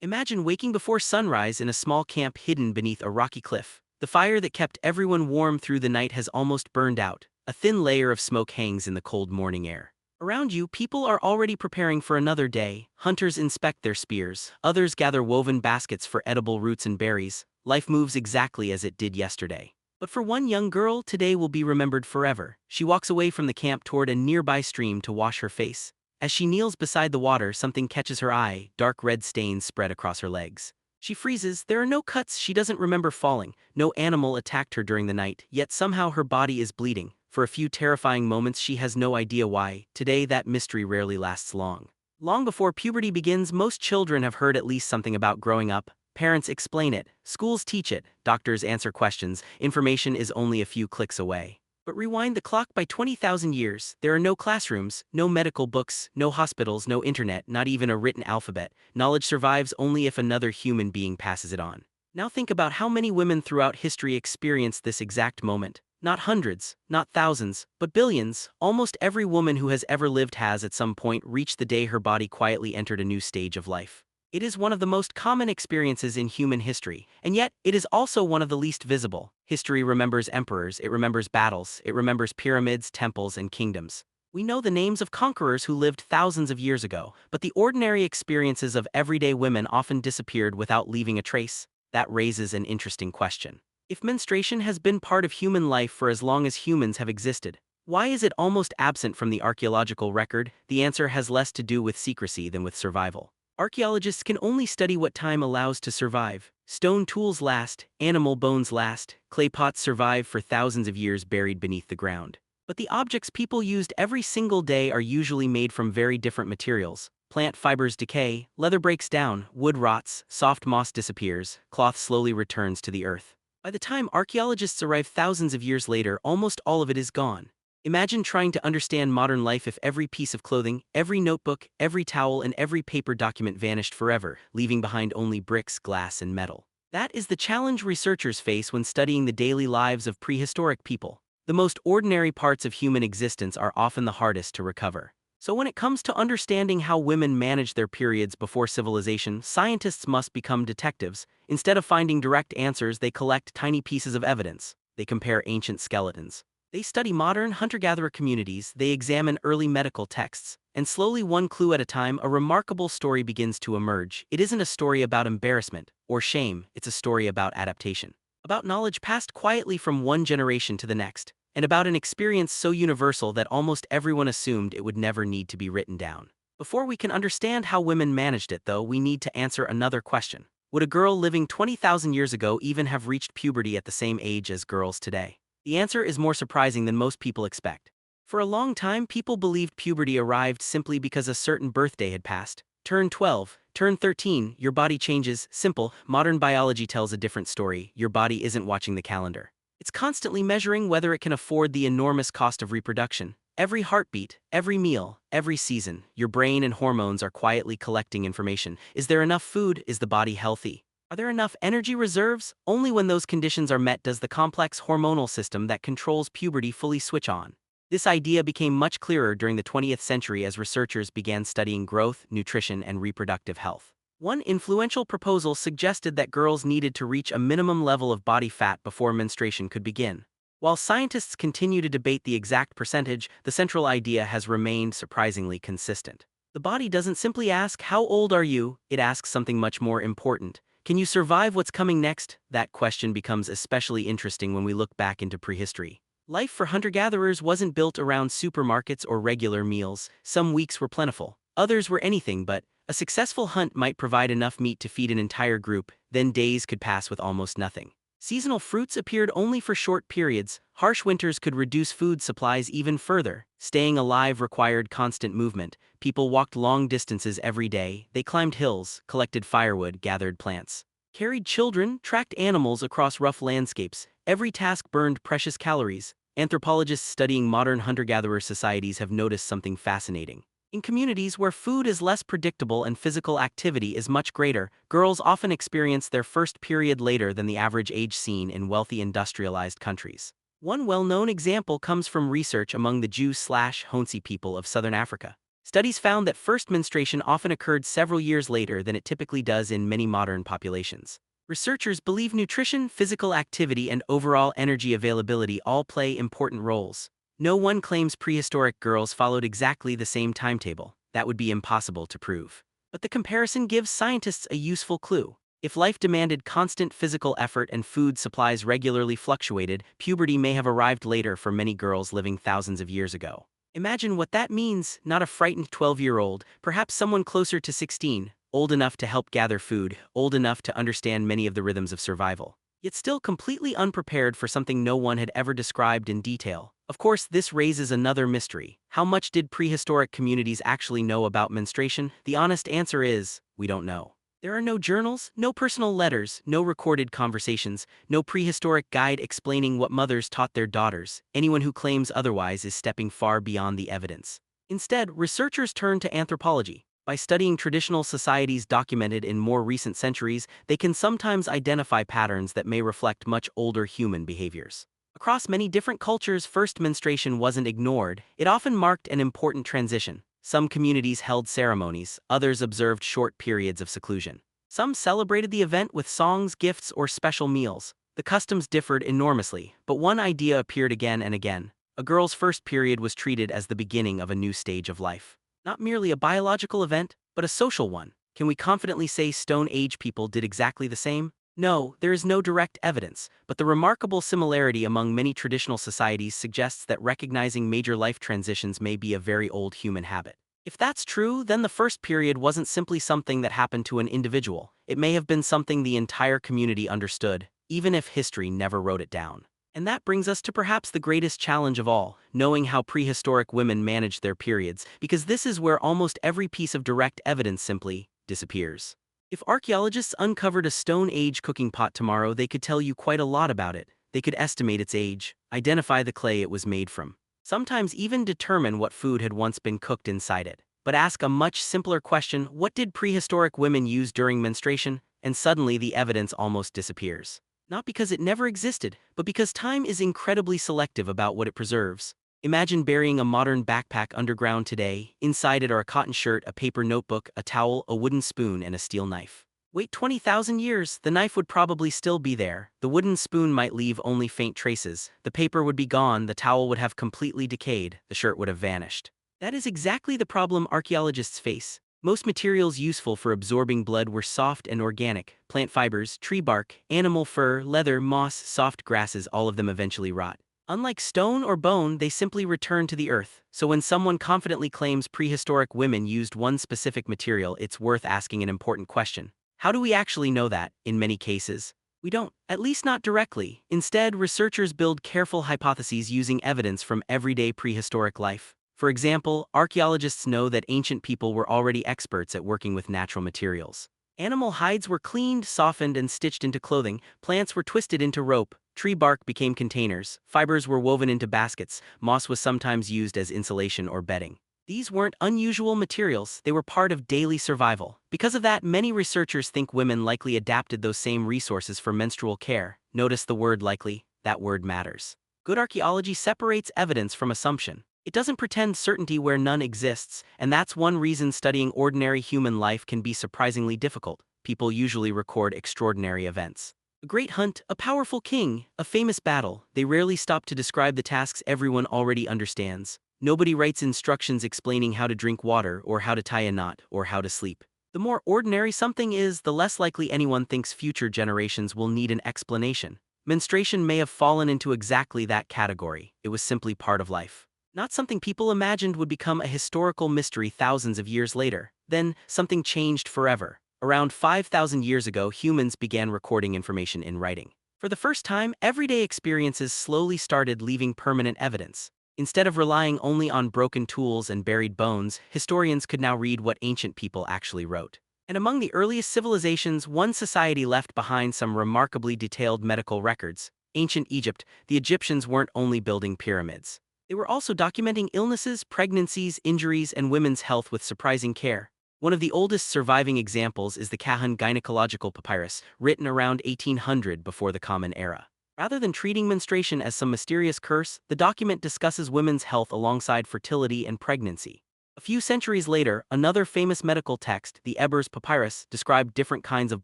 Imagine waking before sunrise in a small camp hidden beneath a rocky cliff. The fire that kept everyone warm through the night has almost burned out. A thin layer of smoke hangs in the cold morning air. Around you, people are already preparing for another day. Hunters inspect their spears. Others gather woven baskets for edible roots and berries. Life moves exactly as it did yesterday. But for one young girl, today will be remembered forever. She walks away from the camp toward a nearby stream to wash her face. As she kneels beside the water, something catches her eye, dark red stains spread across her legs. She freezes. There are no cuts. She doesn't remember falling. No animal attacked her during the night, yet somehow her body is bleeding. For a few terrifying moments she has no idea why. Today that mystery rarely lasts long. Long before puberty begins, most children have heard at least something about growing up. Parents explain it, schools teach it, doctors answer questions, information is only a few clicks away. But rewind the clock by 20,000 years, there are no classrooms, no medical books, no hospitals, no internet, not even a written alphabet. Knowledge survives only if another human being passes it on. Now think about how many women throughout history experienced this exact moment. Not hundreds, not thousands, but billions. Almost every woman who has ever lived has at some point reached the day her body quietly entered a new stage of life. It is one of the most common experiences in human history, and yet it is also one of the least visible. History remembers emperors, it remembers battles, it remembers pyramids, temples, and kingdoms. We know the names of conquerors who lived thousands of years ago, but the ordinary experiences of everyday women often disappeared without leaving a trace. That raises an interesting question. If menstruation has been part of human life for as long as humans have existed, why is it almost absent from the archaeological record? The answer has less to do with secrecy than with survival. Archaeologists can only study what time allows to survive. Stone tools last, animal bones last, clay pots survive for thousands of years buried beneath the ground. But the objects people used every single day are usually made from very different materials. Plant fibers decay, leather breaks down, wood rots, soft moss disappears, cloth slowly returns to the earth. By the time archaeologists arrive thousands of years later, almost all of it is gone. Imagine trying to understand modern life if every piece of clothing, every notebook, every towel, and every paper document vanished forever, leaving behind only bricks, glass, and metal. That is the challenge researchers face when studying the daily lives of prehistoric people. The most ordinary parts of human existence are often the hardest to recover. So when it comes to understanding how women managed their periods before civilization, scientists must become detectives. Instead of finding direct answers, they collect tiny pieces of evidence. They compare ancient skeletons. They study modern hunter-gatherer communities, they examine early medical texts, and slowly, one clue at a time, a remarkable story begins to emerge. It isn't a story about embarrassment or shame, it's a story about adaptation. About knowledge passed quietly from one generation to the next, and about an experience so universal that almost everyone assumed it would never need to be written down. Before we can understand how women managed it, though, we need to answer another question. Would a girl living 20,000 years ago even have reached puberty at the same age as girls today? The answer is more surprising than most people expect. For a long time, people believed puberty arrived simply because a certain birthday had passed. Turn 12, turn 13, your body changes. Simple. Modern biology tells a different story. Your body isn't watching the calendar. It's constantly measuring whether it can afford the enormous cost of reproduction. Every heartbeat, every meal, every season, your brain and hormones are quietly collecting information. Is there enough food? Is the body healthy? Are there enough energy reserves? Only when those conditions are met does the complex hormonal system that controls puberty fully switch on. This idea became much clearer during the 20th century as researchers began studying growth, nutrition, and reproductive health. One influential proposal suggested that girls needed to reach a minimum level of body fat before menstruation could begin. While scientists continue to debate the exact percentage, the central idea has remained surprisingly consistent. The body doesn't simply ask, "How old are you?" It asks something much more important. Can you survive what's coming next? That question becomes especially interesting when we look back into prehistory. Life for hunter-gatherers wasn't built around supermarkets or regular meals. Some weeks were plentiful, others were anything but. A successful hunt might provide enough meat to feed an entire group, then days could pass with almost nothing. Seasonal fruits appeared only for short periods. Harsh winters could reduce food supplies even further. Staying alive required constant movement. People walked long distances every day. They climbed hills, collected firewood, gathered plants, carried children, tracked animals across rough landscapes. Every task burned precious calories. Anthropologists studying modern hunter-gatherer societies have noticed something fascinating. In communities where food is less predictable and physical activity is much greater, girls often experience their first period later than the average age seen in wealthy industrialized countries. One well-known example comes from research among the Jew/Honsi people of southern Africa. Studies found that first menstruation often occurred several years later than it typically does in many modern populations. Researchers believe nutrition, physical activity, and overall energy availability all play important roles. No one claims prehistoric girls followed exactly the same timetable. That would be impossible to prove. But the comparison gives scientists a useful clue. If life demanded constant physical effort and food supplies regularly fluctuated, puberty may have arrived later for many girls living thousands of years ago. Imagine what that means, not a frightened 12-year-old, perhaps someone closer to 16, old enough to help gather food, old enough to understand many of the rhythms of survival, yet still completely unprepared for something no one had ever described in detail. Of course, this raises another mystery. How much did prehistoric communities actually know about menstruation? The honest answer is, we don't know. There are no journals, no personal letters, no recorded conversations, no prehistoric guide explaining what mothers taught their daughters. Anyone who claims otherwise is stepping far beyond the evidence. Instead, researchers turn to anthropology. By studying traditional societies documented in more recent centuries, they can sometimes identify patterns that may reflect much older human behaviors. Across many different cultures, first menstruation wasn't ignored. It often marked an important transition. Some communities held ceremonies, others observed short periods of seclusion. Some celebrated the event with songs, gifts, or special meals. The customs differed enormously, but one idea appeared again and again. A girl's first period was treated as the beginning of a new stage of life. Not merely a biological event, but a social one. Can we confidently say Stone Age people did exactly the same? No, there is no direct evidence, but the remarkable similarity among many traditional societies suggests that recognizing major life transitions may be a very old human habit. If that's true, then the first period wasn't simply something that happened to an individual. It may have been something the entire community understood, even if history never wrote it down. And that brings us to perhaps the greatest challenge of all, knowing how prehistoric women managed their periods, because this is where almost every piece of direct evidence simply disappears. If archaeologists uncovered a Stone Age cooking pot tomorrow, they could tell you quite a lot about it. They could estimate its age, identify the clay it was made from, sometimes even determine what food had once been cooked inside it. But ask a much simpler question: what did prehistoric women use during menstruation? And suddenly the evidence almost disappears. Not because it never existed, but because time is incredibly selective about what it preserves. Imagine burying a modern backpack underground today. Inside it are a cotton shirt, a paper notebook, a towel, a wooden spoon, and a steel knife. Wait 20,000 years, the knife would probably still be there. The wooden spoon might leave only faint traces. The paper would be gone, the towel would have completely decayed, the shirt would have vanished. That is exactly the problem archaeologists face. Most materials useful for absorbing blood were soft and organic: plant fibers, tree bark, animal fur, leather, moss, soft grasses, all of them eventually rot. Unlike stone or bone, they simply return to the earth. So when someone confidently claims prehistoric women used one specific material, it's worth asking an important question. How do we actually know that? In many cases, we don't, at least not directly. Instead, researchers build careful hypotheses using evidence from everyday prehistoric life. For example, archaeologists know that ancient people were already experts at working with natural materials. Animal hides were cleaned, softened, and stitched into clothing. Plants were twisted into rope. Tree bark became containers. Fibers were woven into baskets. Moss was sometimes used as insulation or bedding. These weren't unusual materials, they were part of daily survival. Because of that, many researchers think women likely adapted those same resources for menstrual care. Notice the word likely. That word matters. Good archaeology separates evidence from assumption. It doesn't pretend certainty where none exists, and that's one reason studying ordinary human life can be surprisingly difficult. People usually record extraordinary events: a great hunt, a powerful king, a famous battle. They rarely stop to describe the tasks everyone already understands. Nobody writes instructions explaining how to drink water, or how to tie a knot, or how to sleep. The more ordinary something is, the less likely anyone thinks future generations will need an explanation. Menstruation may have fallen into exactly that category. It was simply part of life. Not something people imagined would become a historical mystery thousands of years later. Then, something changed forever. Around 5,000 years ago, humans began recording information in writing. For the first time, everyday experiences slowly started leaving permanent evidence. Instead of relying only on broken tools and buried bones, historians could now read what ancient people actually wrote. And among the earliest civilizations, one society left behind some remarkably detailed medical records: ancient Egypt. The Egyptians weren't only building pyramids. They were also documenting illnesses, pregnancies, injuries, and women's health with surprising care. One of the oldest surviving examples is the Kahun gynecological papyrus, written around 1800 before the Common Era. Rather than treating menstruation as some mysterious curse, the document discusses women's health alongside fertility and pregnancy. A few centuries later, another famous medical text, the Ebers Papyrus, described different kinds of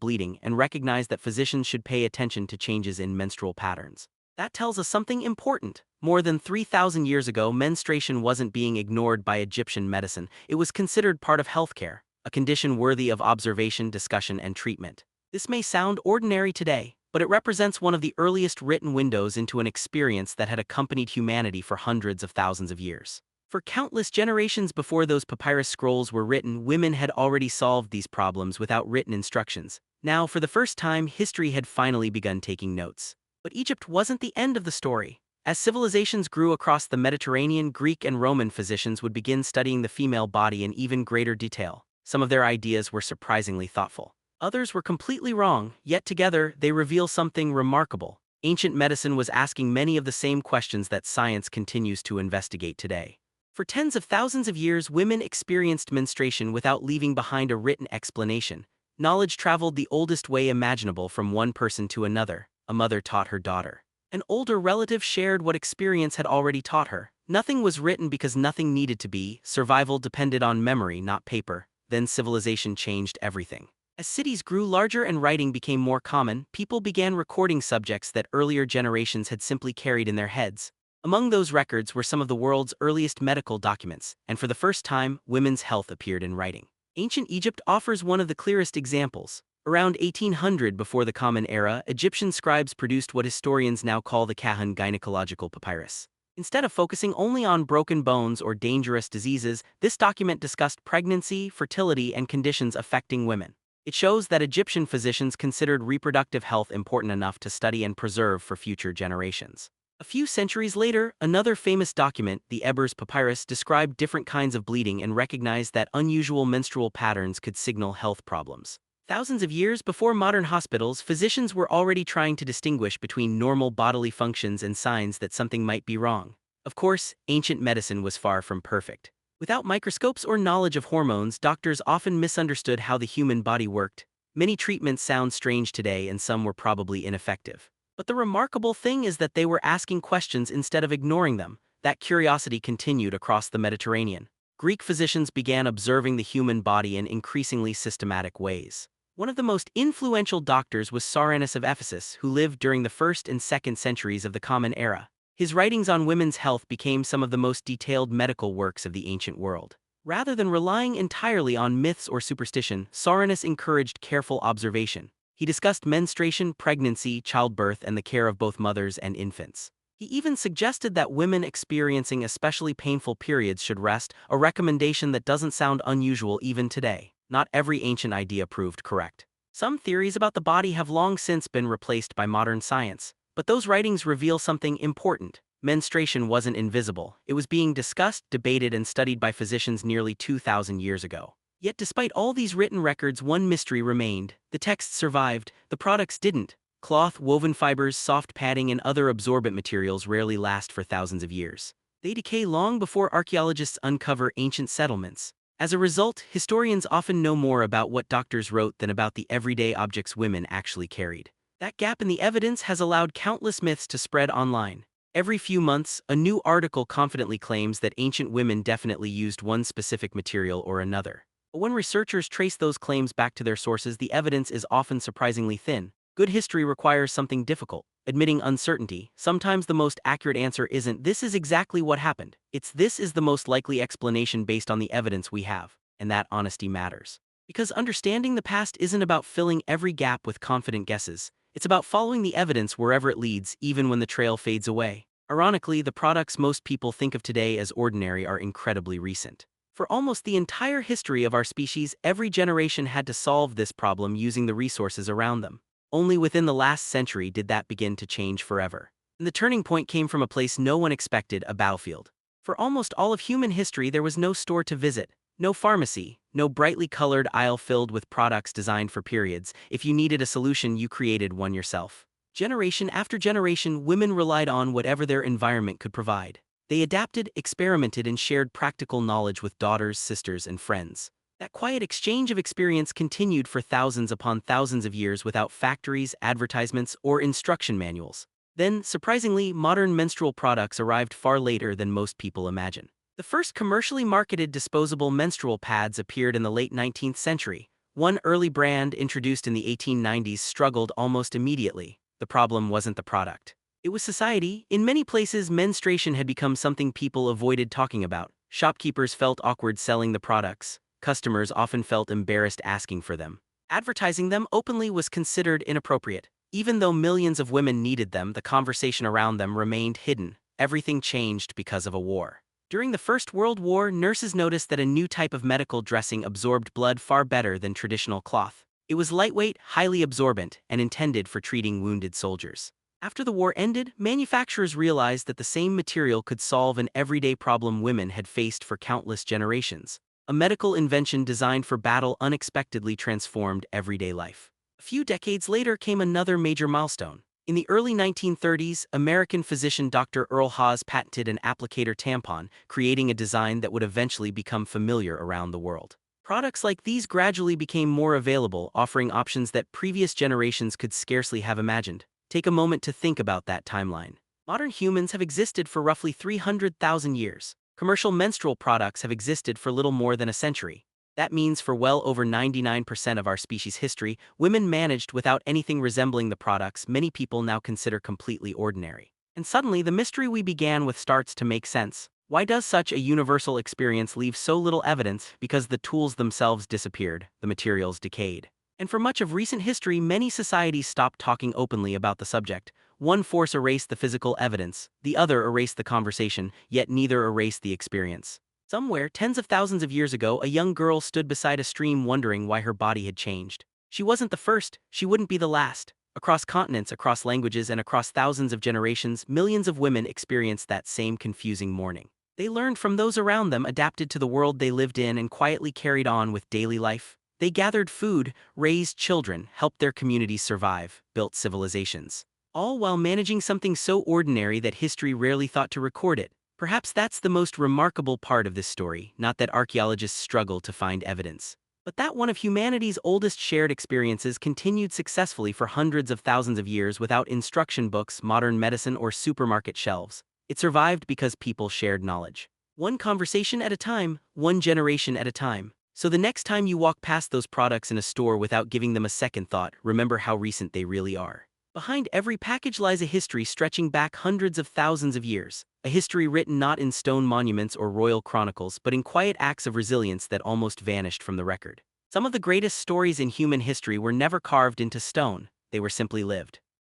bleeding and recognized that physicians should pay attention to changes in menstrual patterns. That tells us something important. More than 3,000 years ago, menstruation wasn't being ignored by Egyptian medicine. It was considered part of healthcare, a condition worthy of observation, discussion, and treatment. This may sound ordinary today, but it represents one of the earliest written windows into an experience that had accompanied humanity for hundreds of thousands of years. For countless generations before those papyrus scrolls were written, women had already solved these problems without written instructions. Now, for the first time, history had finally begun taking notes. But Egypt wasn't the end of the story. As civilizations grew across the Mediterranean, Greek and Roman physicians would begin studying the female body in even greater detail. Some of their ideas were surprisingly thoughtful. Others were completely wrong, yet together they reveal something remarkable. Ancient medicine was asking many of the same questions that science continues to investigate today. For tens of thousands of years, women experienced menstruation without leaving behind a written explanation. Knowledge traveled the oldest way imaginable from one person to another. A mother taught her daughter. An older relative shared what experience had already taught her. Nothing was written because nothing needed to be. Survival depended on memory, not paper. Then civilization changed everything. As cities grew larger and writing became more common, people began recording subjects that earlier generations had simply carried in their heads. Among those records were some of the world's earliest medical documents, and for the first time, women's health appeared in writing. Ancient Egypt offers one of the clearest examples. Around 1800 before the Common Era, Egyptian scribes produced what historians now call the Kahun gynecological papyrus. Instead of focusing only on broken bones or dangerous diseases, this document discussed pregnancy, fertility, and conditions affecting women. It shows that Egyptian physicians considered reproductive health important enough to study and preserve for future generations. A few centuries later, another famous document, the Ebers Papyrus, described different kinds of bleeding and recognized that unusual menstrual patterns could signal health problems. Thousands of years before modern hospitals, physicians were already trying to distinguish between normal bodily functions and signs that something might be wrong. Of course, ancient medicine was far from perfect. Without microscopes or knowledge of hormones, doctors often misunderstood how the human body worked. Many treatments sound strange today and some were probably ineffective. But the remarkable thing is that they were asking questions instead of ignoring them. That curiosity continued across the Mediterranean. Greek physicians began observing the human body in increasingly systematic ways. One of the most influential doctors was Soranus of Ephesus, who lived during the 1st and 2nd centuries of the Common Era. His writings on women's health became some of the most detailed medical works of the ancient world. Rather than relying entirely on myths or superstition, Soranus encouraged careful observation. He discussed menstruation, pregnancy, childbirth, and the care of both mothers and infants. He even suggested that women experiencing especially painful periods should rest, a recommendation that doesn't sound unusual even today. Not every ancient idea proved correct. Some theories about the body have long since been replaced by modern science, but those writings reveal something important. Menstruation wasn't invisible. It was being discussed, debated, and studied by physicians nearly 2,000 years ago. Yet despite all these written records, one mystery remained. The texts survived, the products didn't. Cloth, woven fibers, soft padding, and other absorbent materials rarely last for thousands of years. They decay long before archaeologists uncover ancient settlements. As a result, historians often know more about what doctors wrote than about the everyday objects women actually carried. That gap in the evidence has allowed countless myths to spread online. Every few months, a new article confidently claims that ancient women definitely used one specific material or another. But when researchers trace those claims back to their sources, the evidence is often surprisingly thin. Good history requires something difficult, admitting uncertainty. Sometimes the most accurate answer isn't "this is exactly what happened." It's "this is the most likely explanation based on the evidence we have." And that honesty matters. Because understanding the past isn't about filling every gap with confident guesses. It's about following the evidence wherever it leads, even when the trail fades away. Ironically, the products most people think of today as ordinary are incredibly recent. For almost the entire history of our species, every generation had to solve this problem using the resources around them. Only within the last century did that begin to change forever. And the turning point came from a place no one expected: a battlefield. For almost all of human history, there was no store to visit, no pharmacy, no brightly colored aisle filled with products designed for periods. If you needed a solution, you created one yourself. Generation after generation, women relied on whatever their environment could provide. They adapted, experimented, and shared practical knowledge with daughters, sisters, and friends. That quiet exchange of experience continued for thousands upon thousands of years without factories, advertisements, or instruction manuals. Then, surprisingly, modern menstrual products arrived far later than most people imagine. The first commercially marketed disposable menstrual pads appeared in the late 19th century. One early brand introduced in the 1890s struggled almost immediately. The problem wasn't the product. It was society. In many places, menstruation had become something people avoided talking about. Shopkeepers felt awkward selling the products. Customers often felt embarrassed asking for them. Advertising them openly was considered inappropriate. Even though millions of women needed them, the conversation around them remained hidden. Everything changed because of a war. During the First World War, nurses noticed that a new type of medical dressing absorbed blood far better than traditional cloth. It was lightweight, highly absorbent, and intended for treating wounded soldiers. After the war ended, manufacturers realized that the same material could solve an everyday problem women had faced for countless generations. A medical invention designed for battle unexpectedly transformed everyday life. A few decades later came another major milestone. In the early 1930s, American physician Dr. Earl Haas patented an applicator tampon, creating a design that would eventually become familiar around the world. Products like these gradually became more available, offering options that previous generations could scarcely have imagined. Take a moment to think about that timeline. Modern humans have existed for roughly 300,000 years. Commercial menstrual products have existed for little more than a century. That means for well over 99% of our species' history, women managed without anything resembling the products many people now consider completely ordinary. And suddenly, the mystery we began with starts to make sense. Why does such a universal experience leave so little evidence? Because the tools themselves disappeared, the materials decayed. And for much of recent history, many societies stopped talking openly about the subject. One force erased the physical evidence, the other erased the conversation, yet neither erased the experience. Somewhere, tens of thousands of years ago, a young girl stood beside a stream wondering why her body had changed. She wasn't the first, she wouldn't be the last. Across continents, across languages, and across thousands of generations, millions of women experienced that same confusing morning. They learned from those around them, adapted to the world they lived in, and quietly carried on with daily life. They gathered food, raised children, helped their communities survive, built civilizations. All while managing something so ordinary that history rarely thought to record it. Perhaps that's the most remarkable part of this story, not that archaeologists struggle to find evidence, but that one of humanity's oldest shared experiences continued successfully for hundreds of thousands of years without instruction books, modern medicine, or supermarket shelves. It survived because people shared knowledge. One conversation at a time, one generation at a time. So the next time you walk past those products in a store without giving them a second thought, remember how recent they really are. Behind every package lies a history stretching back hundreds of thousands of years, a history written not in stone monuments or royal chronicles but in quiet acts of resilience that almost vanished from the record. Some of the greatest stories in human history were never carved into stone, they were simply lived.